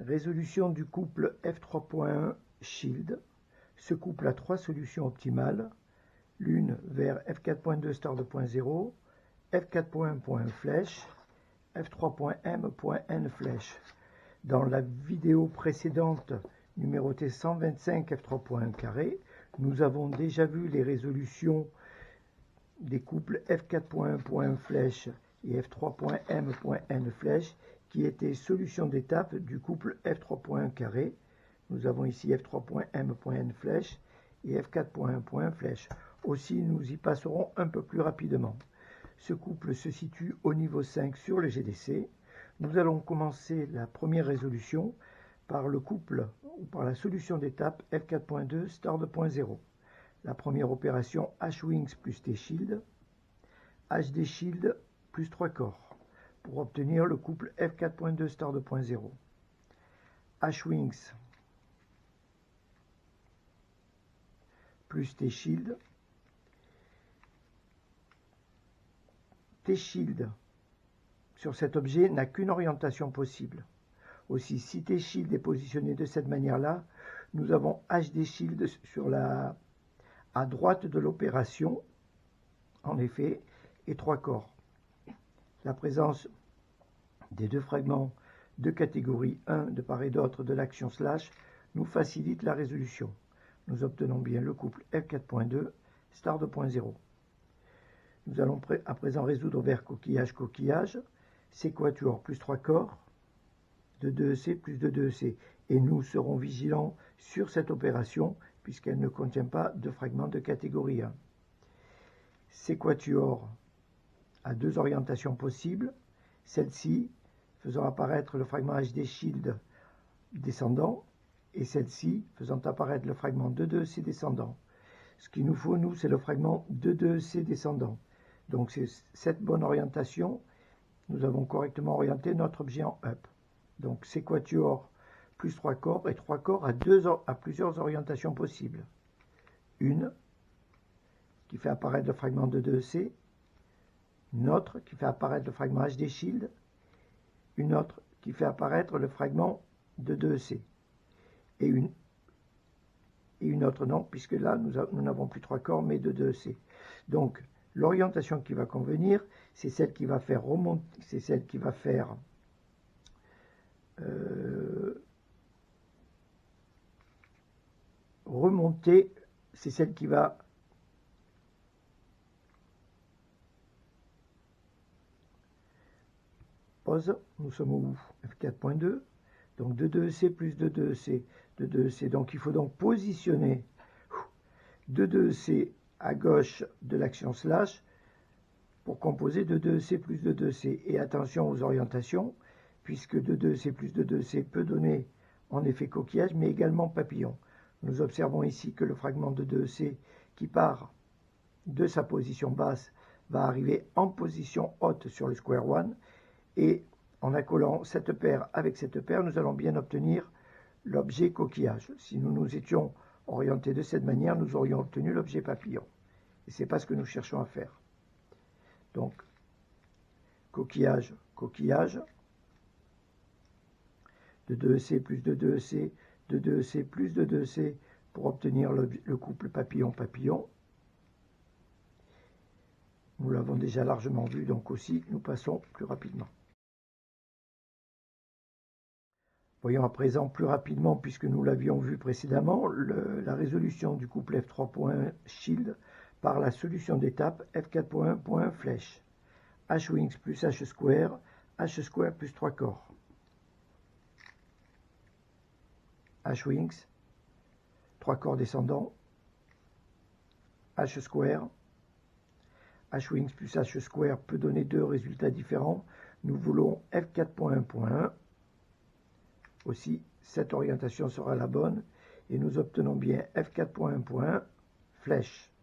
Résolution du couple F3.1 Shield. Ce couple a trois solutions optimales, l'une vers F4.2 star de point 0, F4.1 flèche, F3.m.n flèche. Dans la vidéo précédente, numérotée 125 F3.1 carré, nous avons déjà vu les résolutions des couples F4.1 flèche et F3.m.n flèche qui étaient solutions d'étape du couple F3.1 carré. Nous avons ici F3.m.n flèche et F4.1 flèche. Aussi, nous y passerons un peu plus rapidement. Ce couple se situe au niveau 5 sur le GDC. Nous allons commencer la première résolution par le couple ou par la solution d'étape F4.2 star de point 0. La première opération H-Wings plus T-Shield, HD Shield plus 3 corps pour obtenir le couple F4.2 star de point 0. H-Wings plus T-Shield. T-Shield sur cet objet n'a qu'une orientation possible. Aussi, si T-Shield est positionné de cette manière-là, nous avons HD Shield à droite de l'opération, en effet, et 3 corps. La présence des deux fragments de catégorie 1 de part et d'autre de l'action slash nous facilite la résolution. Nous obtenons bien le couple F4.2 star de point 0. Nous allons à présent résoudre vers coquillage, C quatuor plus 3 corps, de 2EC plus de 2EC. Et nous serons vigilants sur cette opération puisqu'elle ne contient pas de fragments de catégorie 1. C quatuor a deux orientations possibles, celle-ci faisant apparaître le fragment HD Shield descendant et celle-ci faisant apparaître le fragment 2EC descendant. Ce qu'il nous faut, nous, c'est le fragment 2EC descendant. Donc c'est cette bonne orientation, nous avons correctement orienté notre objet en up. Donc C quatuor plus 3 corps et 3 corps à plusieurs orientations possibles. Une qui fait apparaître le fragment 2EC, une autre qui fait apparaître le fragment HD Shield, une autre qui fait apparaître le fragment 2EC et une autre non, puisque là nous n'avons plus 3 corps mais 2EC. Donc l'orientation qui va convenir, c'est celle qui va faire remonter, c'est celle qui va faire remonter, c'est celle qui va pause, nous sommes où? F4.2, donc 2EC plus 2EC, 2EC, donc il faut donc positionner 2EC à gauche de l'action slash pour composer 2EC plus 2EC. Et attention aux orientations, puisque 2EC plus 2EC peut donner en effet coquillage, mais également papillon. Nous observons ici que le fragment de 2EC qui part de sa position basse va arriver en position haute sur le square one, et en accolant cette paire avec cette paire, nous allons bien obtenir l'objet coquillage. Si nous nous étions orientés de cette manière, nous aurions obtenu l'objet papillon. Et ce n'est pas ce que nous cherchons à faire. Donc, coquillage, de 2EC plus de 2EC, de 2EC plus de 2EC pour obtenir le couple papillon-papillon. Nous l'avons déjà largement vu, donc aussi nous passons plus rapidement. Voyons à présent plus rapidement, puisque nous l'avions vu précédemment, la résolution du couple F3.1 Shield par la solution d'étape F4.1 flèche. H-Wings plus H-Square plus 3 corps. H-Wings, 3 corps descendants. H-Square. H-Wings plus H-Square peut donner deux résultats différents. Nous voulons F4.1.1. Aussi, cette orientation sera la bonne et nous obtenons bien F4.1.1 flèche.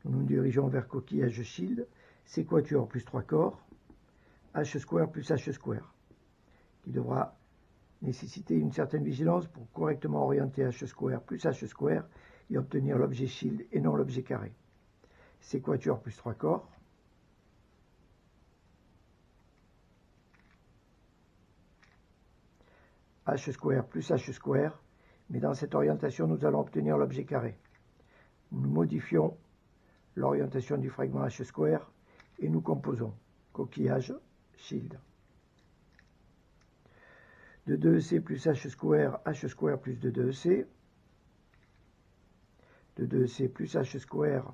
Nous nous dirigeons vers coquillage Shield, C quatuor plus 3 corps, H-Square plus H-Square, qui devra nécessiter une certaine vigilance pour correctement orienter H-Square plus H-Square et obtenir l'objet Shield et non l'objet carré. C quatuor plus 3 corps, h² plus h², mais dans cette orientation, nous allons obtenir l'objet carré. Nous modifions l'orientation du fragment h² et nous composons coquillage, shield. De 2EC plus h² plus de 2EC. De 2EC plus h²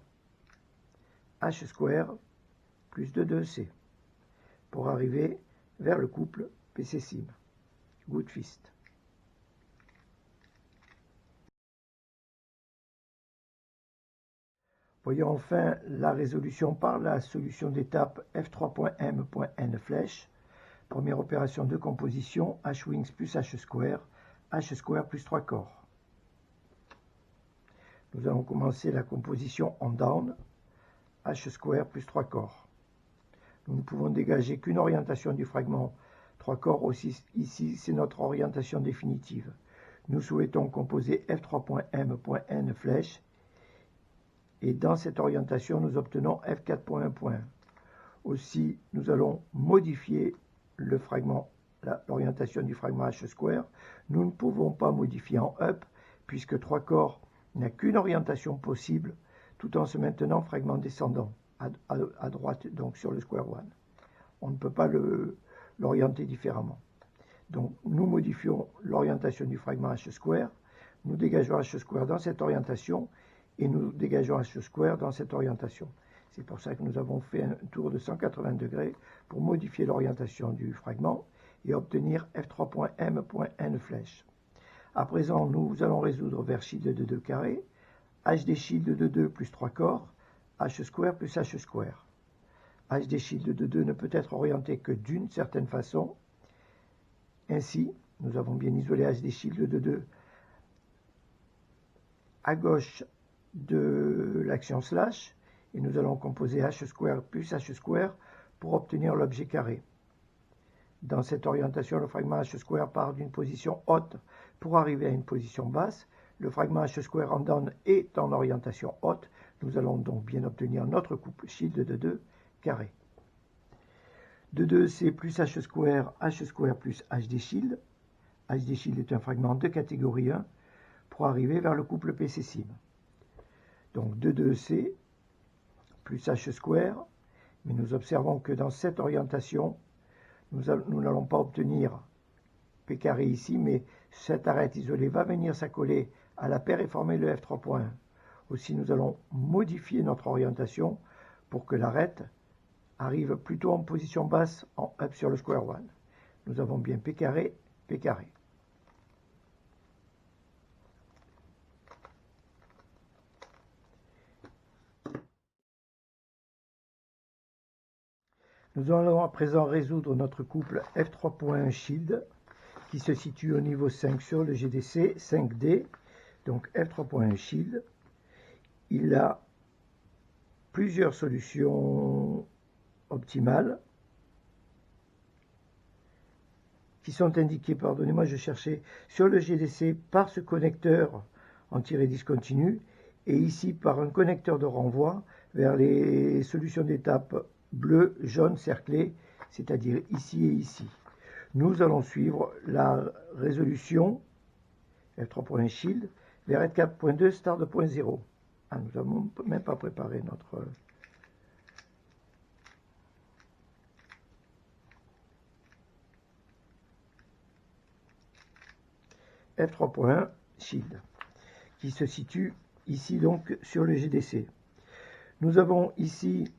plus de 2EC. Pour arriver vers le couple PC-SIM. Good fist. Voyons enfin la résolution par la solution d'étape f3.m.n flèche. Première opération de composition, h-wings plus h² plus 3 corps. Nous allons commencer la composition en down, h² plus 3 corps. Nous ne pouvons dégager qu'une orientation du fragment 3 corps aussi. Ici, c'est notre orientation définitive. Nous souhaitons composer f3.m.n flèche. Et dans cette orientation, nous obtenons f4.1. Aussi, nous allons modifier le fragment, l'orientation du fragment h². Nous ne pouvons pas modifier en up, puisque 3 corps n'a qu'une orientation possible, tout en se maintenant fragment descendant à droite, donc sur le square one. On ne peut pas l'orienter différemment. Donc, nous modifions l'orientation du fragment h², nous dégageons h² dans cette orientation, et nous dégageons h² dans cette orientation. C'est pour ça que nous avons fait un tour de 180 degrés pour modifier l'orientation du fragment et obtenir f3.m.n flèche. À présent, nous allons résoudre vers shield de 2 carré, hd shield de 2 plus 3 corps, h² plus h². hd shield de 2 ne peut être orienté que d'une certaine façon. Ainsi, nous avons bien isolé hd shield de 2 à gauche de l'action slash, et nous allons composer h² plus h² pour obtenir l'objet carré. Dans cette orientation, le fragment h² part d'une position haute pour arriver à une position basse. Le fragment h² en down est en orientation haute. Nous allons donc bien obtenir notre couple shield de 2 carré. De 2C plus h² plus hd shield. hd shield est un fragment de catégorie 1 pour arriver vers le couple PC-SIM. Donc 2C plus h², mais nous observons que dans cette orientation, nous n'allons pas obtenir P carré ici, mais cette arête isolée va venir s'accoler à la paire et former le f3.1. Aussi, nous allons modifier notre orientation pour que l'arête arrive plutôt en position basse en up sur le square one. Nous avons bien P carré, P carré. Nous allons à présent résoudre notre couple f3.1 shield qui se situe au niveau 5 sur le GDC 5D. Donc f3.1 shield, il a plusieurs solutions optimales qui sont indiquées, pardonnez-moi, je cherchais sur le GDC par ce connecteur en tiré discontinu et ici par un connecteur de renvoi vers les solutions d'étape bleu, jaune, cerclé, c'est-à-dire ici et ici. Nous allons suivre la résolution f3.1 shield vers f4.2 start.0. Ah, nous n'avons même pas préparé notre... f3.1 shield qui se situe ici donc sur le GDC. Nous avons ici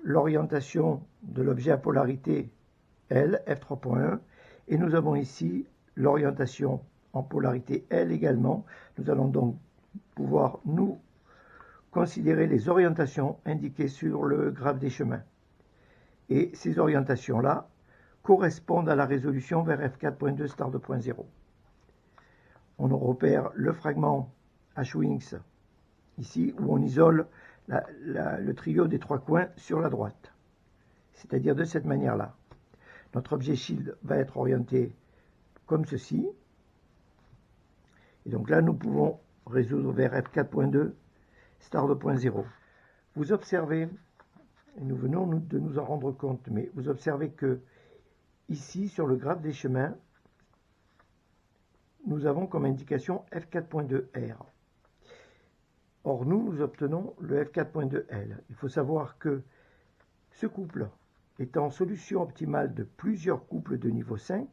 l'orientation de l'objet à polarité L, f3.1, et nous avons ici l'orientation en polarité L également. Nous allons donc pouvoir nous considérer les orientations indiquées sur le graphe des chemins. Et ces orientations-là correspondent à la résolution vers f4.2 start.0. On repère le fragment h-wings ici où on isole le trio des 3 coins sur la droite, c'est-à-dire de cette manière-là. Notre objet shield va être orienté comme ceci, et donc là nous pouvons résoudre vers f4.2 start.0. Vous observez, et nous venons de nous en rendre compte, mais vous observez que ici sur le graphe des chemins, nous avons comme indication F4.2R. Or, nous obtenons le F4.2L. Il faut savoir que ce couple étant solution optimale de plusieurs couples de niveau 5,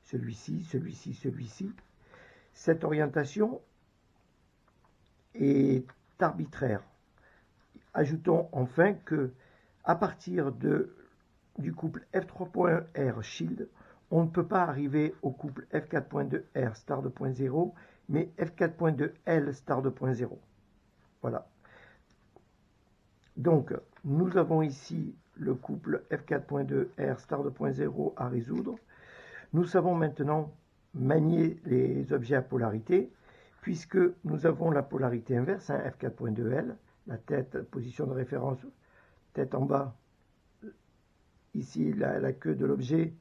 celui-ci, celui-ci, celui-ci, cette orientation est arbitraire. Ajoutons enfin que, à partir du couple F3.R Shield, on ne peut pas arriver au couple F4.2R star 2.0, mais F4.2L star 2.0. Voilà. Donc, nous avons ici le couple F4.2R star 2.0 à résoudre. Nous savons maintenant manier les objets à polarité, puisque nous avons la polarité inverse, hein, F4.2L, la tête, position de référence, tête en bas. Ici, la queue de l'objet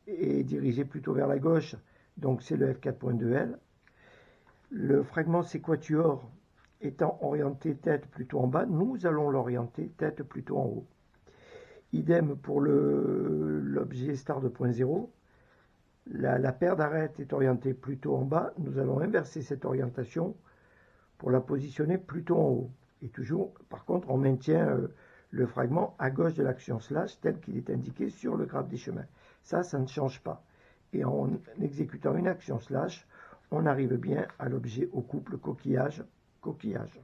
est dirigée plutôt vers la gauche, donc c'est le F4.2L. Le fragment séquatuor étant orienté tête plutôt en bas, nous allons l'orienter tête plutôt en haut. Idem pour l'objet star 2.0. La paire d'arêtes est orientée plutôt en bas. Nous allons inverser cette orientation pour la positionner plutôt en haut. Et toujours, par contre, on maintient le fragment à gauche de l'action slash tel qu'il est indiqué sur le graphe des chemins. Ça ne change pas. Et en exécutant une action slash, on arrive bien à l'objet au couple coquillage-coquillage.